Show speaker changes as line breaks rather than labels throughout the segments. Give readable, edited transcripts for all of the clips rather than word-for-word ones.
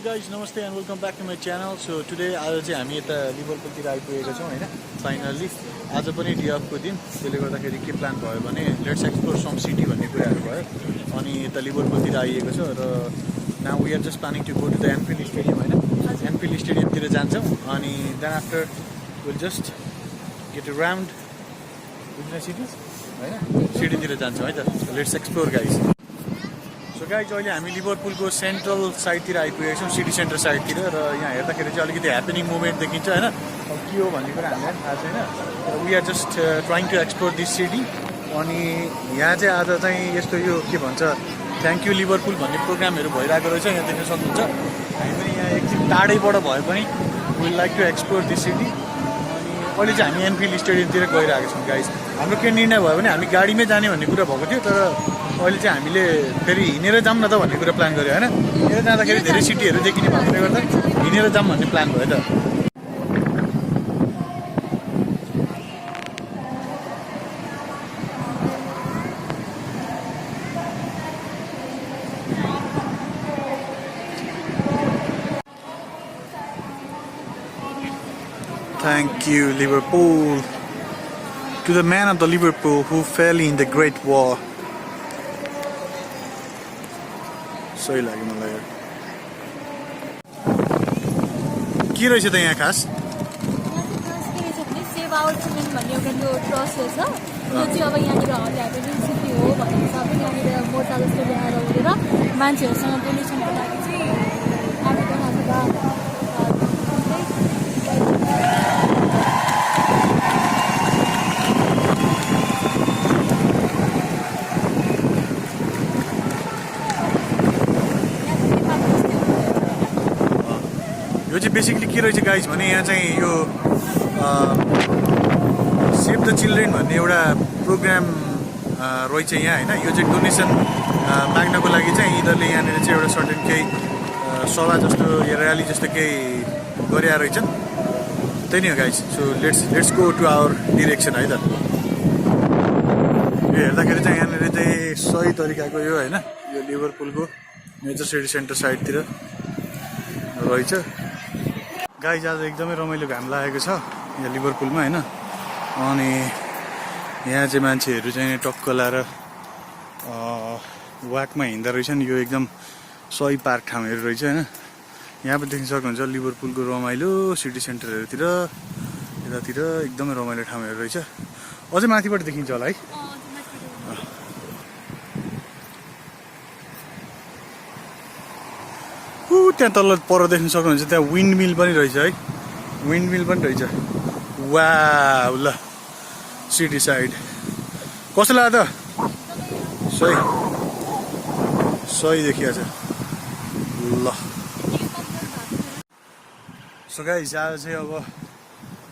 guys, namaste and welcome back to my channel. So today आज चाहिँ हामी यता लिभरपुलतिर आइपुगेका छौँ हैन फाइनली आज पनि डे अफको दिन त्यसले गर्दाखेरि के प्लान भयो भने लेट्स एक्सप्लोर सम सिटी भन्ने कुराहरू भयो अनि यता लिभरपुलतिर आइएको छ र now we are just planning to go to the Anfield stadium हैन एनफिल्ड स्टेडियमतिर जान्छौँ अनि then after we'll just get a round with cities हैन सिटीतिर जान्छौँ है त let's explore guys so guys अहिले हामी लिभरपुलको सेन्ट्रल साइडतिर आइपुगेका छौँ सिटी सेन्टर साइडतिर र यहाँ हेर्दाखेरि चाहिँ अलिकति ह्यापनिङ मुभमेन्ट देखिन्छ होइन अब के हो भन्ने कुरा हामीलाई थाहा छैन we are just trying to explore this city अनि यहाँ चाहिँ आज चाहिँ यस्तो यो के भन्छ थ्याङ्क यू लिभरपुल भन्ने प्रोग्रामहरू भइरहेको रहेछ यहाँ देख्न सक्नुहुन्छ हामी पनि यहाँ एकछिन टाढैबाट भए पनि we'll like to explore this city अनि अहिले चाहिँ हामी एनफिल्ड स्टेडियमतिर गइरहेको छौँ गाइज हाम्रो के निर्णय भयो भने हामी गाडीमै जाने भन्ने कुरा भएको थियो तर अहिले चाहिँ हामीले फेरि हिँडेर जाऊँ न त भन्ने कुरा प्लान गर्यो होइन हिँडेर जाँदाखेरि धेरै सिटीहरू देखिने भएकोले गर्दा हिँडेर जाऊँ भन्ने प्लान भयो त Thank you, Liverpool. To the man of the Liverpool who fell in the Great War. सही लाग्यो मलाई के रहेछ त यहाँ खास
सेभ आवर चिल्ड्रेन भन्ने एउटा त्यो ट्रस्ट रहेछ त्यो चाहिँ अब यहाँनिर ह्याप्पी सिटी हो भनेर सबै यहाँनिर मोर्चा जस्तो ल्याएर उडेर मान्छेहरूसँग डोनेसनको लागि चाहिँ आवेदन अथवा
यो चाहिँ बेसिकली के रहेछ गाइज भने यहाँ चाहिँ यो सेभ द चिल्ड्रेन भन्ने एउटा प्रोग्राम रहेछ यहाँ होइन यो चाहिँ डोनेसन माग्नको लागि चाहिँ यिनीहरूले यहाँनिर चाहिँ एउटा सर्टेन केही सभा जस्तो या र्याली जस्तो केही गरे रहेछन् त्यही नै हो guys so let's go to our direction है त यो हेर्दाखेरि चाहिँ यहाँनिर चाहिँ सही तरिकाको यो होइन यो लिभरपुलको मेजर सिटी सेन्टर साइडतिर रहेछ गाइज आज एकदमै रमाइलो घाम लागेको छ यहाँ लिभरपुलमा होइन अनि यहाँ चाहिँ मान्छेहरू चाहिँ टक्क लाएर वाकमा हिँड्दा रहेछन् यो एकदम सही पार्क ठाउँहरू रहेछ होइन यहाँ पनि देख्न सक्नुहुन्छ लिभरपुलको रमाइलो सिटी सेन्टरहरूतिर यतातिर एकदमै रमाइलो ठाउँहरू रहेछ अझै माथिबाट देखिन्छ होला है त्यहाँ तल पर देख्न सक्नुहुन्छ त्यहाँ विन्ड मिल पनि रहेछ है विन्ड मिल पनि रहेछ वा ल सिटी साइड कस्तो लाग्यो त सही सही देखिया छ ल सो गाइस आज चाहिँ अब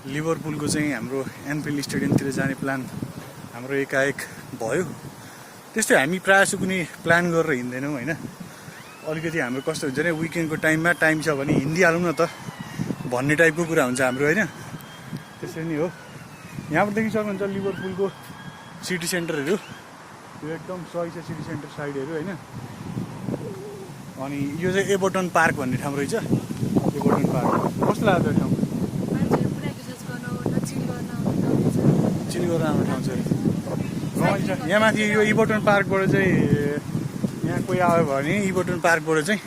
लिभरपुलको चाहिँ हाम्रो एनफिल्ड स्टेडियमतिर जाने प्लान हाम्रो एकाएक भयो त्यस्तै हामी प्रायः जस्तो कुनै प्लान गरेर हिँड्दैनौँ होइन अलिकति हाम्रो कस्तो हुन्छ भने विकेन्डको टाइममा टाइम छ भने हिँडिहालौँ न त भन्ने टाइपको कुरा हुन्छ हाम्रो होइन त्यसरी नै हो यहाँबाट देखि सक्नुहुन्छ लिभरपुलको सिटी सेन्टरहरू यो एकदम सही छ सिटी सेन्टर साइडहरू होइन अनि यो चाहिँ एबर्टन पार्क भन्ने ठाउँ रहेछ एबर्टन पार्क कस्तो लाग्यो त्यो ठाउँ चिल गर्न आउने ठाउँ छ रमाइलो छ यहाँ माथि यो एबर्टन पार्कबाट चाहिँ यहाँ कोही आयो भने इबर्टन पार्कबाट चाहिँ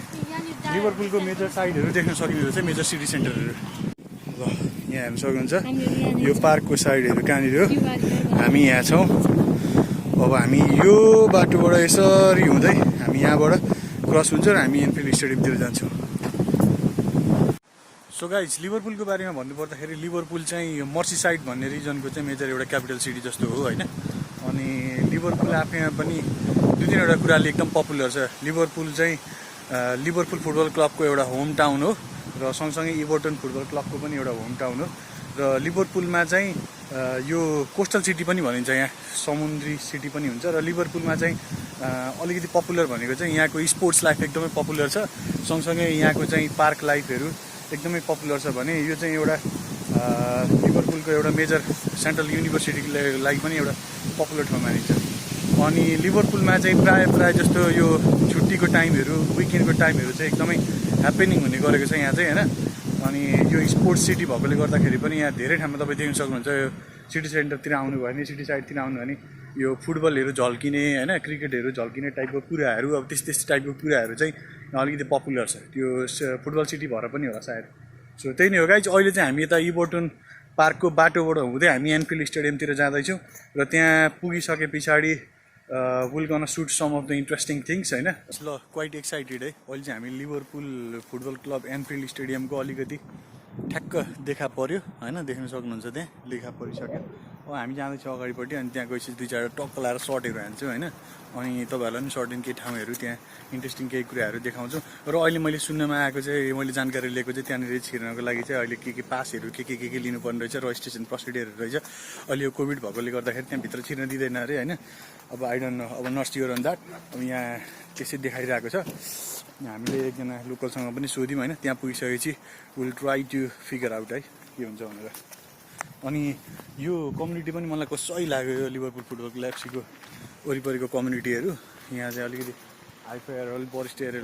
लिभरपुलको मेजर साइडहरू देख्न सकिने रहेछ मेजर सिटी सेन्टरहरू ल यहाँ हेर्न सक्नुहुन्छ यो पार्कको साइडहरू कहाँनिर हो हामी यहाँ छौँ अब हामी यो बाटोबाट यसरी हुँदै हामी यहाँबाट क्रस हुन्छ र हामी एनफिल्ड स्टेडियमतिर जान्छौँ सो गाइज लिभरपुलको बारेमा भन्नुपर्दाखेरि लिभरपुल चाहिँ यो मर्सी साइड भन्ने रिजनको चाहिँ मेजर एउटा क्यापिटल सिटी जस्तो हो होइन अनि लिभरपुल आफैमा पनि दुई तिनवटा कुराले एकदम पपुलर छ लिभरपुल चाहिँ लिभरपुल फुटबल क्लबको एउटा होम टाउन हो र सँगसँगै इबर्टन फुटबल क्लबको पनि एउटा होम टाउन हो र लिभरपुलमा चाहिँ यो कोस्टल सिटी पनि भनिन्छ यहाँ समुद्री सिटी पनि हुन्छ र लिभरपुलमा चाहिँ अलिकति पपुलर भनेको चाहिँ यहाँको स्पोर्ट्स लाइफ एकदमै पपुलर छ सँगसँगै यहाँको चाहिँ पार्क लाइफहरू एकदमै पपुलर छ भने यो चाहिँ एउटा लिभरपुलको एउटा मेजर सेन्ट्रल युनिभर्सिटीलाई पनि एउटा पपुलर ठाउँ मानिन्छ अनि लिभरपुलमा चाहिँ प्राय जस्तो यो छुट्टीको टाइमहरू विकेन्डको टाइमहरू चाहिँ एकदमै ह्यापनिङ हुने गरेको छ यहाँ चाहिँ होइन। अनि यो स्पोर्ट्स सिटी भएकोले गर्दाखेरि पनि यहाँ धेरै ठाउँमा तपाईँ देख्न सक्नुहुन्छ। यो सिटी सेन्टरतिर आउनुभयो भने, सिटी साइडतिर आउनुभयो भने यो फुटबलहरू झल्किने होइन, क्रिकेटहरू झल्किने टाइपको कुराहरू, अब त्यस्तै टाइपको कुराहरू चाहिँ अलिकति पपुलर छ। त्यो फुटबल सिटी भएर पनि होला सायद। सो त्यही नै हो गाइज। अहिले चाहिँ हामी यता इबोर्टन पार्कको बाटोबाट हुँदै हामी एनफिल्ड स्टेडियमतिर जाँदैछौँ र त्यहाँ पुगिसके पछाडि we'll gonna shoot some of the interesting things होइन। ल क्वाइट एक्साइटेड है। अहिले चाहिँ हामी लिभरपुल फुटबल क्लब एनफिल्ड स्टेडियमको अलिकति ठ्याक्क देखा पऱ्यो होइन, देख्न सक्नुहुन्छ त्यहाँ देखा परिसक्यो। अब हामी जाँदैछौँ अगाडिपट्टि, अनि त्यहाँ गएपछि 2-4 टक्क लाएर सर्टहरू हान्छौँ होइन। अनि तपाईँहरूलाई पनि सर्टेन केही ठाउँहरू त्यहाँ इन्ट्रेस्टिङ केही कुराहरू देखाउँछु। र अहिले मैले सुन्नमा आएको चाहिँ, मैले जानकारी लिएको चाहिँ त्यहाँनिर छिर्नको लागि चाहिँ अहिले के पासहरू के लिनुपर्ने रहेछ, रजिस्ट्रेसन प्रोसिडियरहरू रहेछ। अहिले यो कोभिड भएकोले गर्दाखेरि त्यहाँभित्र छिर्न दिँदैन अरे होइन। अब आई डोन्ट नो, अब नट स्योर अन द्याट। अब यहाँ त्यसै देखाइरहेको छ। हामीले एकजना लोकलसँग पनि सोध्यौँ होइन, त्यहाँ पुगिसकेपछि we'll try to figure out है के हुन्छ भनेर। अनि यो कम्युनिटी पनि मलाई कसै लाग्यो, यो लिभरपुल फुटबल क्लब एफसीको वरिपरिको कम्युनिटीहरू यहाँ चाहिँ अलिकति हाइफायर अलिक वरिष्ठहरू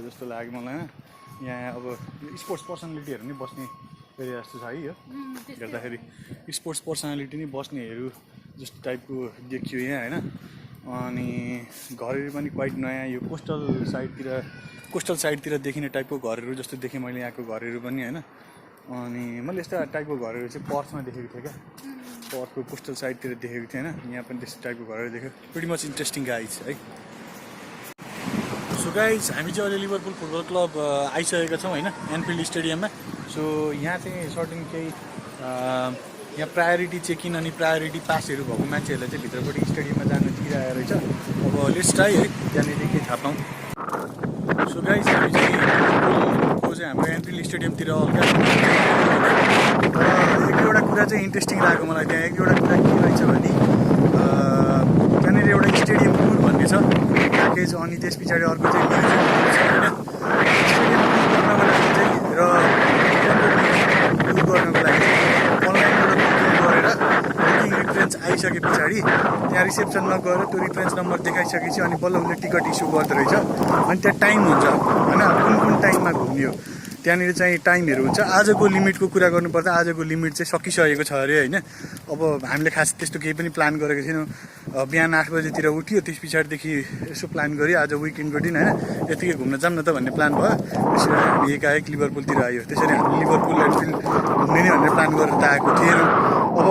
जस्तो लाग्यो मलाई होइन। यहाँ अब स्पोर्ट्स पर्सनालिटीहरू नै बस्ने एरिया जस्तो छ है। यो गर्दाखेरि स्पोर्ट्स पर्सनालिटी नै बस्नेहरू जस्तो टाइपको देखियो यहाँ होइन। अनि घरहरू पनि क्वाइट नयाँ, यो कोस्टल साइडतिर देखिने टाइपको घरहरू जस्तो देखेँ मैले यहाँको घरहरू पनि होइन। अनि मैले यस्तो टाइपको घरहरू चाहिँ पर्थमा देखेको थिएँ क्या, पर्थको कोस्टल साइडतिर देखेको थिएँ होइन। यहाँ पनि त्यस्तो टाइपको घरहरू देख्यो। प्रिटी मच इन्ट्रेस्टिङ गाइज है। सो गाइज हामी चाहिँ अहिले लिभरपुल फुटबल क्लब आइसकेका छौँ होइन, एनफिल्ड स्टेडियममा। सो यहाँ चाहिँ सर्टेन केही यहाँ प्रायोरिटी चेक इन अनि प्रायोरिटी पासहरू भएको मान्छेहरूलाई चाहिँ भित्रपट्टि स्टेडियममा जान दिइरहेको रहेछ। अब लेट्स ट्राई है त्यहाँनिर केही थाहा पाऊँ। सो गाइज हामी चाहिँ हाम्रो एनफिल्ड स्टेडियमतिर एक दुईवटा कुरा चाहिँ इन्ट्रेस्टिङ लाग्यो मलाई। त्यहाँ एक दुईवटा कुरा के रहेछ भने त्यहाँनिर एउटा स्टेडियम टुर भन्ने छ प्याकेज, अनि त्यस पछाडि अर्को चाहिँ म्युजियम छ होइन। स्टेडियम टुर गर्नको लागि चाहिँ र टुर गर्नको लागि अनलाइनबाट बुकिङ गरेर बुकिङ रिफरेन्स आइसके पछाडि त्यहाँ रिसेप्सनमा गएर त्यो रिफरेन्स नम्बर देखाइसकेपछि अनि बल्ल उसले टिकट इस्यु गर्दो रहेछ। अनि त्यहाँ टाइम हुन्छ होइन, कुन टाइममा घुम्ने हो त्यहाँनिर चाहिँ टाइमहरू हुन्छ। आजको लिमिटको कुरा गर्नुपर्दा आजको लिमिट चाहिँ सकिसकेको छ अरे होइन। अब हामीले खास त्यस्तो केही पनि प्लान गरेको थिएनौँ। बिहान 8 बजीतिर उठ्यो, त्यस पछाडिदेखि यसो प्लान गऱ्यो आज विकेन्डको दिन होइन, यतिकै घुम्न जाऊँ न त भन्ने प्लान भयो। त्यसरी हामी एकाएक लिभरपुलतिर आयो। त्यसरी हामी लिभरपुल एनफिल्ड घुम्ने नै भन्ने प्लान गरेर त आएको थिएनौँ। अब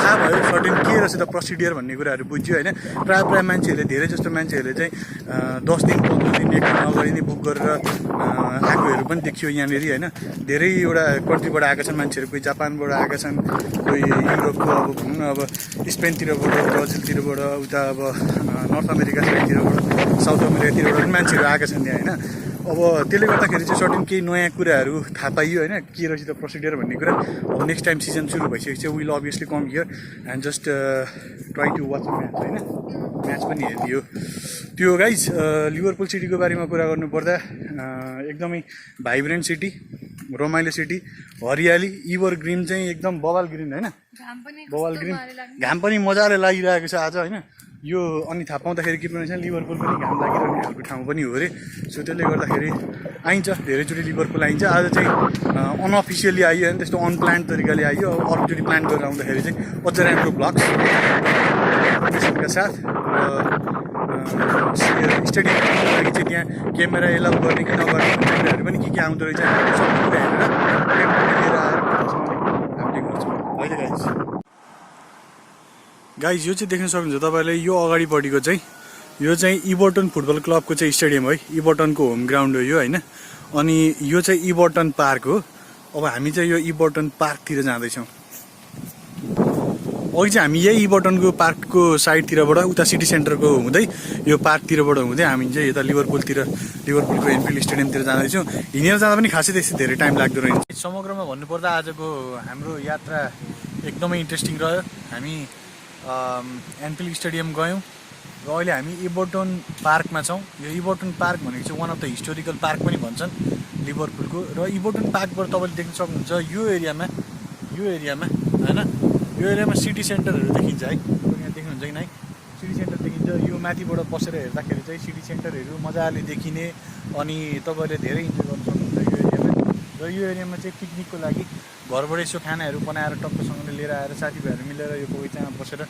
थाहा भयो सर्टेन के रहेछ त प्रोसिडियर भन्ने कुराहरू बुझ्यो होइन। प्रायः मान्छेहरूले, धेरै जस्तो मान्छेहरूले चाहिँ 10 दिन 15 दिन 1 दिन अगाडि नै बुक गरेर आएकोहरू पनि देखियो यहाँनिर होइन। धेरैवटा कन्ट्रीबाट आएका छन् मान्छेहरू, कोही जापानबाट आएका छन्, कोही युरोपको अब भनौँ न अब स्पेनतिरबाट, ब्राजिलतिरबाट, उता अब नर्थ अमेरिका साइडतिरबाट, साउथ अमेरिकातिरबाट पनि मान्छेहरू आएका छन् त्यहाँ होइन। अब त्यसले गर्दाखेरि चाहिँ सर्टेन केही नयाँ कुराहरू थाहा पाइयो होइन, के रहेछ त प्रोसिडियर भन्ने कुरा। अब नेक्स्ट टाइम सिजन सुरु भइसकेपछि we'll obviously come here and just try to watch match होइन, म्याच पनि हेरिदियो। त्यो गाइज लिभरपुल सिटीको बारेमा कुरा गर्नुपर्दा एकदमै भाइब्रेन्ट सिटी, रमाइलो सिटी, हरियाली, इभर ग्रिन चाहिँ एकदम बवाल ग्रिन होइन, बवाल ग्रिन। घाम पनि मजाले लागिरहेको छ आज होइन। यो अनि थाहा पाउँदाखेरि के पनि छ, लिभरपुल पनि घाम लागिरहने खालको ठाउँ पनि हो अरे। सो त्यसले गर्दाखेरि आइन्छ, धेरैचोटि लिभरपुल आइन्छ। आज चाहिँ अनअफिसियली आइयो होइन, त्यस्तो अनप्लान्ड तरिकाले आइयो। अर्कोचोटि प्लान गरेर आउँदाखेरि चाहिँ अझ राम्रो भ्लग्स त्यसका साथ स्टेडियमको लागि चाहिँ त्यहाँ क्यामेरा एलाउ गर्ने कि नगर्ने कुराहरू पनि के आउँदो रहेछ सबै कुरा हेरेर क्यामेरा लिएर आएर हामीले गर्छौँ अहिले गाइज। यो चाहिँ देख्न सक्नुहुन्छ तपाईँले, यो अगाडिपट्टिको चाहिँ यो चाहिँ इबर्टन फुटबल क्लबको चाहिँ स्टेडियम है, इबर्टनको होम ग्राउन्ड हो यो होइन। अनि यो चाहिँ इबर्टन पार्क हो। अब हामी चाहिँ यो इबर्टन पार्कतिर जाँदैछौँ। अघि चाहिँ हामी यही इबर्टनको पार्कको साइडतिरबाट उता सिटी सेन्टरको हुँदै यो पार्कतिरबाट हुँदै हामी चाहिँ यता लिभरपुलको एनफिल्ड स्टेडियमतिर जाँदैछौँ। हिँडेर जाँदा पनि खासै त्यस्तो धेरै टाइम लाग्दो रहेछ। समग्रमा भन्नुपर्दा आजको हाम्रो यात्रा एकदमै इन्ट्रेस्टिङ रह्यो। हामी एनफिल्ड स्टेडियम गयौँ र अहिले हामी इबर्टन पार्कमा छौँ। यो इबर्टन पार्क भनेको चाहिँ one of the historical park पनि भन्छन् लिभरपुलको। र इबर्टन पार्कबाट तपाईँले देख्न सक्नुहुन्छ यो एरियामा होइन, यो एरियामा सिटी सेन्टरहरू देखिन्छ है। यहाँ देख्नुहुन्छ कि नै सिटी सेन्टर देखिन्छ। यो माथिबाट बसेर हेर्दाखेरि चाहिँ सिटी सेन्टरहरू मजाले देखिने अनि तपाईँले धेरै इन्जोय गर्न सक्नुहुन्छ। र यो एरियामा चाहिँ पिकनिकको लागि घरबाट यसो खानाहरू बनाएर टक्कसँगले लिएर आएर साथीभाइहरू मिलेर यो बगैँचामा बसेर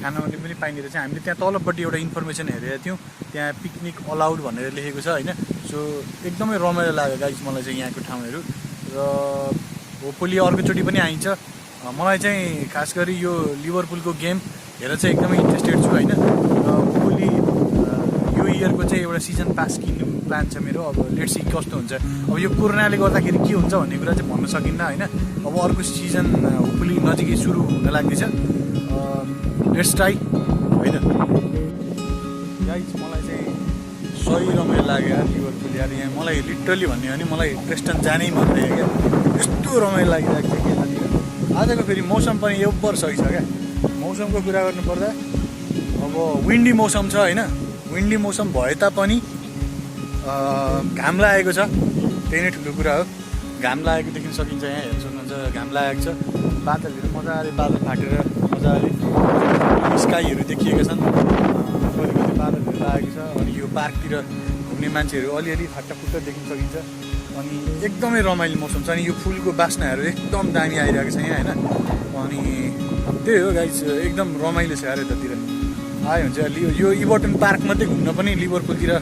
खाना ओर्ने पनि पाइने रहेछ। हामीले त्यहाँ तलपट्टि एउटा इन्फर्मेसन हेरेका थियौँ, त्यहाँ पिकनिक अलाउड भनेर लेखेको छ होइन। सो एकदमै रमाइलो लाग्यो गाइस मलाई चाहिँ यहाँको ठाउँहरू। र होपफुली अर्कोचोटि पनि आइन्छ। मलाई चाहिँ खास गरी यो लिभरपुलको गेम हेरेर चाहिँ एकदमै इन्ट्रेस्टेड छु होइन। र होपफुली यो इयरको चाहिँ एउटा सिजन पास किन्नु प्लान छ मेरो। अब लेट्स सी कस्तो हुन्छ। अब यो कोरोनाले गर्दाखेरि के हुन्छ भन्ने कुरा चाहिँ भन्न सकिन्न होइन। अब अर्को सिजन होपफुली नजिकै सुरु हुन लाग्दैछ। लेट्स ट्राई होइन। गाइस मलाई चाहिँ सही रमाइलो लाग्यो यार लिभरपुल यार। यहाँ मलाई लिटरली भन्ने हो भने मलाई प्रेस्टन जानै मन लाग्यो क्या। यस्तो रमाइलो लागिरहेको छ कि यतानिर। आजको फेरि मौसम पनि एब्बर सही छ क्या। मौसमको कुरा गर्नुपर्दा अब विन्डी मौसम छ होइन। विन्डी मौसम भए तापनि घाम लागेको छ, त्यही नै ठुलो कुरा हो। घाम लागेको देख्न सकिन्छ, यहाँ हेर्न सक्नुहुन्छ घाम लागेको छ। बादलहरू मजाले बादल फाटेर मजाले स्काईहरू देखिएका छन्। कति बादलहरू लागेको छ। अनि यो पार्कतिर घुम्ने मान्छेहरू अलिअलि फाटाफुट्टा देख्न सकिन्छ। अनि एकदमै रमाइलो मौसम छ। अनि यो फुलको बास्नाहरू एकदम दामी आइरहेको छ यहाँ होइन। अनि त्यही हो गाइस, एकदम रमाइलो छ यार यतातिर आयो भने चाहिँ। यो इभर्टन पार्क मात्रै घुम्न पनि लिभरपुलतिर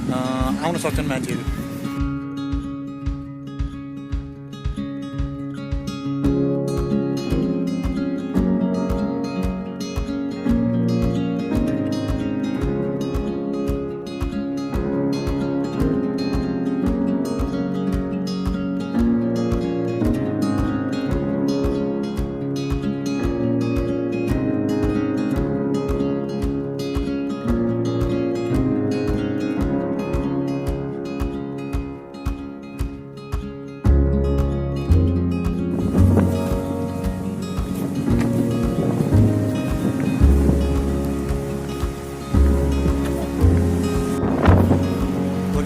आउन सक्छन् मान्छेहरू।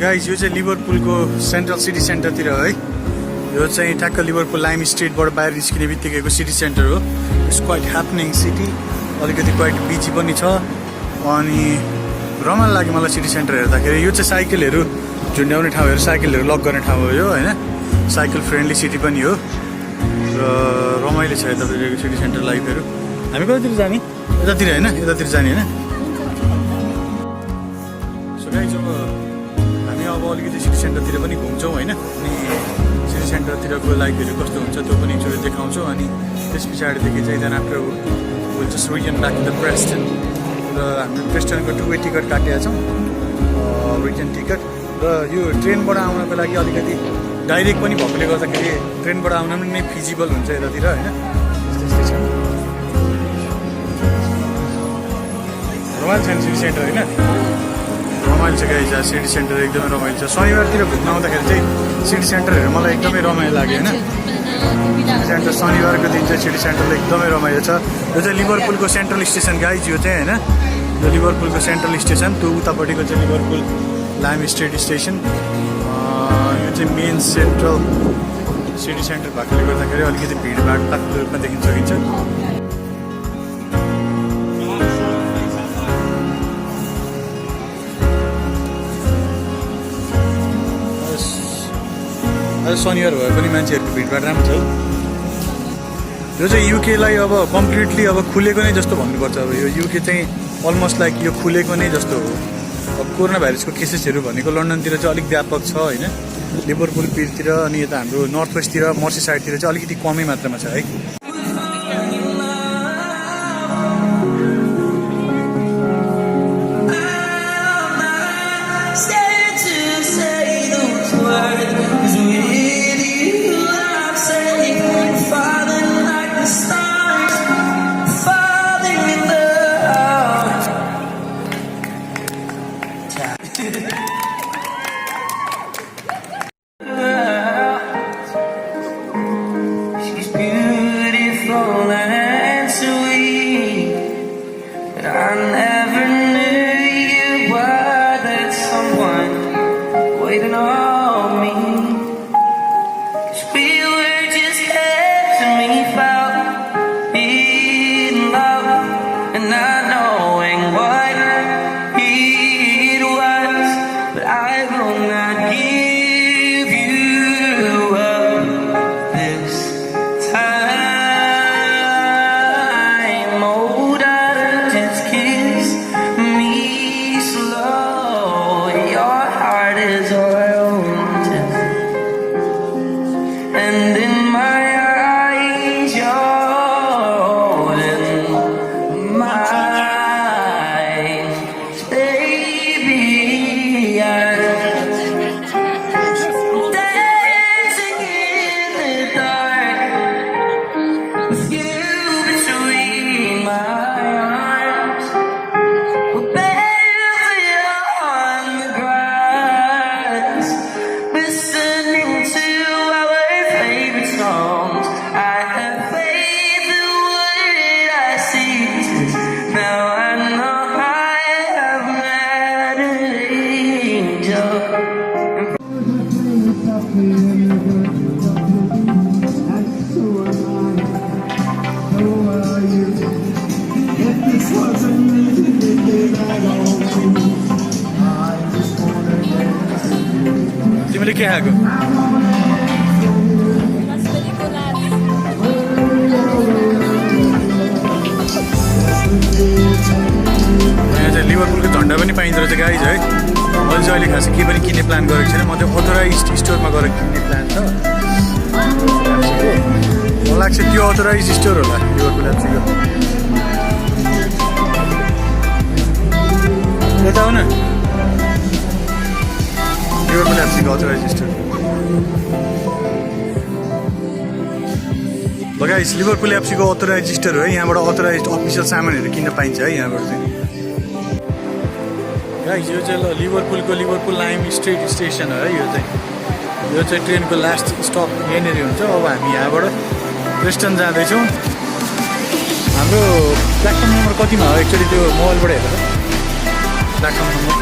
गाइस यो चाहिँ लिभरपुलको सेन्ट्रल सिटी सेन्टरतिर है। यो चाहिँ ठ्याक्क लिभरपुल लाइम स्ट्रिटबाट बाहिर निस्किने बित्तिकैको सिटी सेन्टर हो। इट्स क्वाइट ह्यापनिङ सिटी, अलिकति क्वाइट बिची पनि छ। अनि रमाइलो लाग्यो मलाई सिटी सेन्टर हेर्दाखेरि। यो चाहिँ साइकलहरू झुन्ड्याउने ठाउँहरू, साइकलहरू लक गर्ने ठाउँ हो यो होइन। साइकल फ्रेन्डली सिटी पनि हो र रमाइलो छ यतातिर सिटी सेन्टर लाइफहरू। हामी कतातिर जाने? यतातिर होइन, यतातिर जाने होइन। सो गाइस अब अलिकति सिटी सेन्टरतिर पनि घुम्छौँ होइन। अनि सिटी सेन्टरतिरको लाइफहरू कस्तो हुन्छ त्यो पनि एकचोटि देखाउँछौँ। अनि त्यस पछाडिदेखि चाहिँ then after we'll just return back to the Preston. र हामीले प्रेस्टनको 2 वे टिकट काटेका छौँ, रिटर्न टिकट। र यो ट्रेनबाट आउनको लागि अलिकति डाइरेक्ट पनि भएकोले गर्दाखेरि ट्रेनबाट आउन पनि नै फिजिबल हुन्छ यतातिर होइन। त्यस्तै छ, रमाइलो छ नि सिटी सेन्टर होइन। रमाइलो छ गाइस, सिटी सेन्टर एकदमै रमाइलो छ। शनिबारतिर घुम्न आउँदाखेरि चाहिँ सिटी सेन्टरहरू मलाई एकदमै रमाइलो लाग्यो होइन। सिटी सेन्टर शनिबारको दिन चाहिँ सिटी सेन्टरले एकदमै रमाइलो छ। यो चाहिँ लिभरपुलको सेन्ट्रल स्टेसन गाइस यो चाहिँ होइन। यो लिभरपुलको सेन्ट्रल स्टेसन, त्यो उतापट्टिको चाहिँ लिभरपुल लाइम स्ट्रिट स्टेसन। यो चाहिँ मेन सेन्ट्रल सिटी सेन्टर भएकोले गर्दाखेरि अलिकति भिडभाड तात्पर्य रूपमा देखिन सकिन्छ। शनिबार भए पनि मान्छेहरूको भिडभाड राम्रो छ। यो चाहिँ युकेलाई अब कम्प्लिटली अब खुलेको नै जस्तो भन्नुपर्छ। अब यो युके चाहिँ अलमोस्ट लाइक यो खुलेको नै जस्तो हो। अब कोरोना भाइरसको केसेसहरू भनेको लन्डनतिर चाहिँ अलिक व्यापक छ होइन। लिभरपुल पिरतिर अनि यता हाम्रो नर्थ वेस्टतिर मर्सी साइडतिर चाहिँ अलिकति कमै मात्रामा छ है।
She's beautiful. and in my eyes you're holding mine, baby. I'm dancing in the dark with you between my arms. We're barefoot on the grass, listening to our favorite songs. I have faith in what I see. Now I know I have met an angel.
तिमीले के खाएको
रास्पबेरीको लास
यहाँ चाहिँ लिभरपुलको झन्डा पनि पाइँदो रहेछ guys है मैले चाहिँ अहिले खास केही पनि किन्ने प्लान गरेको छैन म चाहिँ अथोराइज स्टोरमा गएर किन्ने प्लान छ मलाई लाग्छ त्यो अथोराइज स्टोर होला लिभरपुल एफसीको यता हो न लिभरपुल एफसीको अथोराइज स्टोर गाइस लिभरपुल एफसीको अथोराइज स्टोर हो है यहाँबाट अथोराइज अफिसियल सामानहरू किन्न पाइन्छ है यहाँबाट चाहिँ गाइस यो चाहिँ ल लिभरपुल लाइम स्ट्रिट स्टेसन हो है यो चाहिँ ट्रेनको लास्ट स्टप यहाँनिर हुन्छ अब हामी यहाँबाट प्रेस्टन जाँदैछौँ हाम्रो प्लेटफर्म नम्बर कतिमा हो एक्चुअली त्यो मोबाइलबाट हेरेर प्लेटफर्म नम्बर